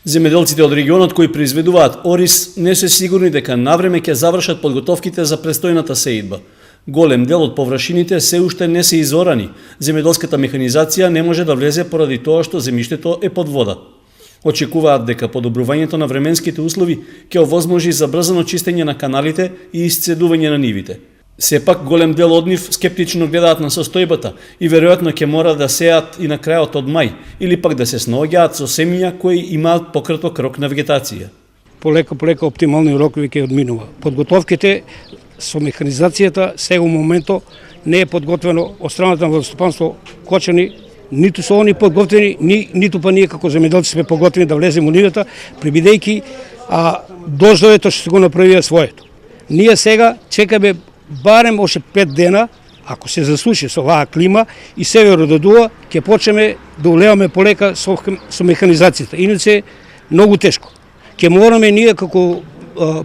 Земеделците од регионот кои произведуваат ориз не се сигурни дека навреме ќе завршат подготовките за престојната сеидба. Голем дел од површините се уште не се изорани. Земеделската механизација не може да влезе поради тоа што земјиштето е под вода. Очекуваат дека подобрувањето на временските услови ќе овозможи забрзано чистење на каналите и исцедување на нивите. Сепак голем дел од нив скептично гледаат на состојбата и веројатно ќе мора да сеат и на крајот од мај или пак да се снаоѓаат со семиња кои имаат пократок рок на вегетација. Полека оптимални рокови ќе одминува. Подготовките со механизацијата сега моментот не е подготвено од страната на водостопанство Кочани, ниту се они подготвени, ниту па ние како земјоделци сме подготвени да влеземе во нивата, прибидејќи дождовето што се го направија своето. Ние сега чекаме барем още 5 дена, ако се засуши со оваа клима и северо до дуа, ќе почнеме да улеваме полека со механизацијата. Иначе многу тешко. Ќе мораме ние како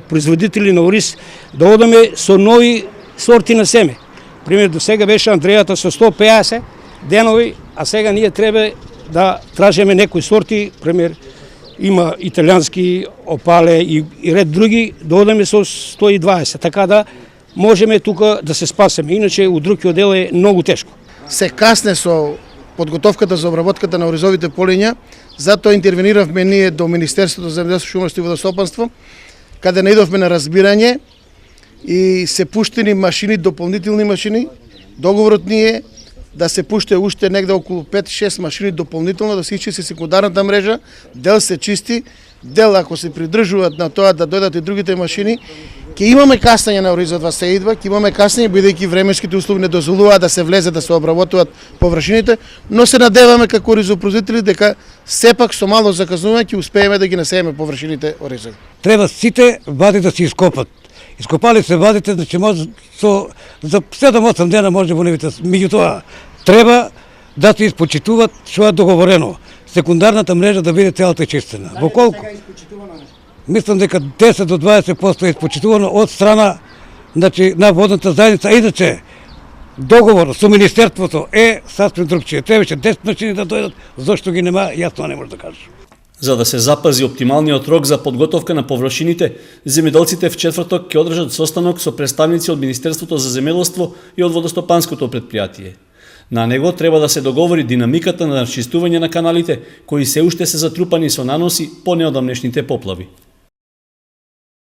производители на ориз да одаме со нови сорти на семе. Пример, до сега беше Андрејата со 150 денови, а сега ние треба да тражиме некои сорти, пример, има италијански, опале и ред други, да одаме со 120, така да можеме тука да се спасеме, иначе у другиот дел е многу тешко. Се касне со подготовката за обработката на оризовите полиња, затоа интервениравме ние до Министерството за земјоделство, шумарство и водосопанство, каде наидовме на разбирање и се пуштени машини, дополнителни машини. Договорот ни е да се пуште уште негде околу 5-6 машини дополнително, да се изчисти секундарната мрежа, дел се чисти, дел ако се придржуваат на тоа да дојдат и другите машини, ќе имаме каснење на оризова сеидба, ќе имаме каснење бидејќи временските услови не дозволуваат да се влезе да се обработуваат површините, но се надеваме како оризопроизводители дека сепак со мало закаснување ќе успееме да ги насееме површините оризови. Треба сите вади да се ископат. Ископали се вадите, значи може за 7-8 дена може во нивите. Меѓутоа треба да се испочитуваат што е договорено. Секундарната мрежа да биде целата чистена. Во колку? Мислам дека 10 до 20% е испочитувано од страна на водната заедница. Иначе договор со Министерството е сасвим другчие. Требаше 10 машини да дојдат, зашто ги нема, јасно не може да кажеш. За да се запази оптималниот рок за подготовка на површините, земјоделците в четврток ќе одржат состанок со представници од Министерството за земјоделство и од водостопанското претпријатие. На него треба да се договори динамиката на чистување на каналите, кои се уште се затрупани со наноси по неодамнешните поплави.